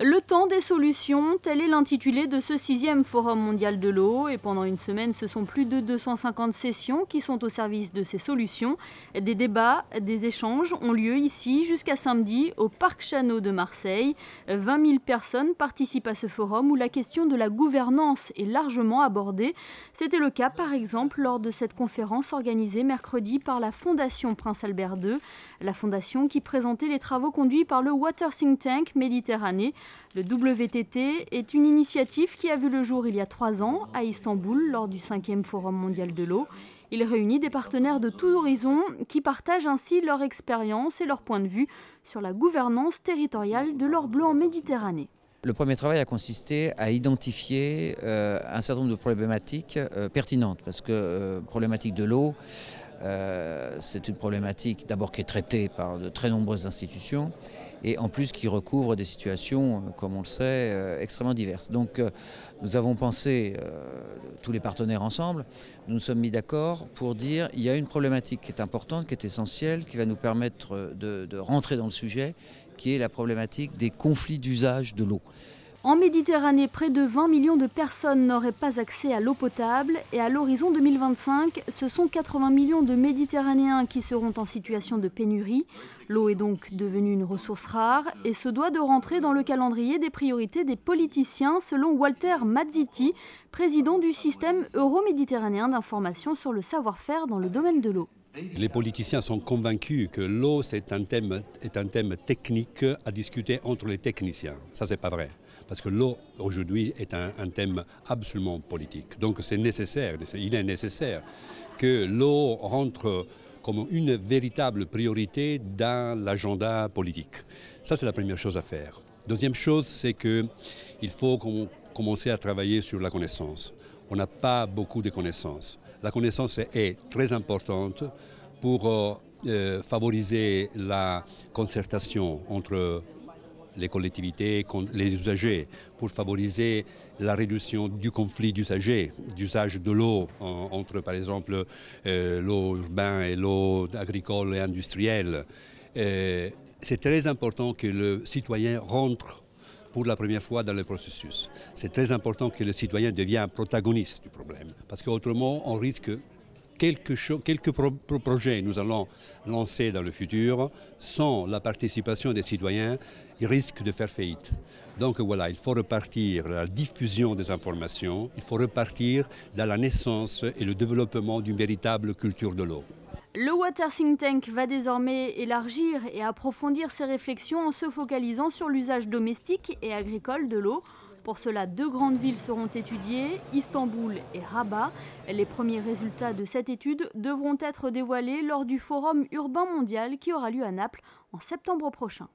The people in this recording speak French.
Le temps des solutions, tel est l'intitulé de ce 6e Forum mondial de l'eau. Et pendant une semaine, ce sont plus de 250 sessions qui sont au service de ces solutions. Des débats, des échanges ont lieu ici jusqu'à samedi au Parc Chanot de Marseille. 20 000 personnes participent à ce forum où la question de la gouvernance est largement abordée. C'était le cas par exemple lors de cette conférence organisée mercredi par la Fondation Prince Albert II. La fondation qui présentait les travaux conduits par le Water Think Tank Méditerranée. Le WTT est une initiative qui a vu le jour il y a 3 ans à Istanbul lors du 5e Forum mondial de l'eau. Il réunit des partenaires de tous horizons qui partagent ainsi leur expérience et leur point de vue sur la gouvernance territoriale de l'or bleu en Méditerranée. Le premier travail a consisté à identifier un certain nombre de problématiques pertinentes parce que problématique de l'eau, c'est une problématique d'abord qui est traitée par de très nombreuses institutions et en plus qui recouvre des situations, comme on le sait, extrêmement diverses. Donc nous avons pensé, tous les partenaires ensemble, nous nous sommes mis d'accord pour dire qu'il y a une problématique qui est importante, qui est essentielle, qui va nous permettre de rentrer dans le sujet, qui est la problématique des conflits d'usage de l'eau. En Méditerranée, près de 20 millions de personnes n'auraient pas accès à l'eau potable et à l'horizon 2025, ce sont 80 millions de Méditerranéens qui seront en situation de pénurie. L'eau est donc devenue une ressource rare et se doit de rentrer dans le calendrier des priorités des politiciens, selon Walter Mazziti, président du système euro-méditerranéen d'information sur le savoir-faire dans le domaine de l'eau. Les politiciens sont convaincus que l'eau est un thème technique à discuter entre les techniciens. Ça, c'est pas vrai. Parce que l'eau, aujourd'hui, est un thème absolument politique. Donc c'est nécessaire, il est nécessaire que l'eau rentre comme une véritable priorité dans l'agenda politique. Ça, c'est la première chose à faire. Deuxième chose, c'est qu'il faut commencer à travailler sur la connaissance. On n'a pas beaucoup de connaissances. La connaissance est très importante pour favoriser la concertation entre les collectivités, les usagers, pour favoriser la réduction du conflit d'usagers, d'usage de l'eau entre, par exemple, l'eau urbaine et l'eau agricole et industrielle. C'est très important que le citoyen rentre pour la première fois dans le processus. C'est très important que le citoyen devienne un protagoniste du problème, parce qu'autrement, on risque quelques projets nous allons lancer dans le futur, sans la participation des citoyens, ils risquent de faire faillite. Donc voilà, il faut repartir dans la diffusion des informations, il faut repartir dans la naissance et le développement d'une véritable culture de l'eau. Le Water Think Tank va désormais élargir et approfondir ses réflexions en se focalisant sur l'usage domestique et agricole de l'eau. Pour cela, 2 grandes villes seront étudiées, Istanbul et Rabat. Les premiers résultats de cette étude devront être dévoilés lors du Forum urbain mondial qui aura lieu à Naples en septembre prochain.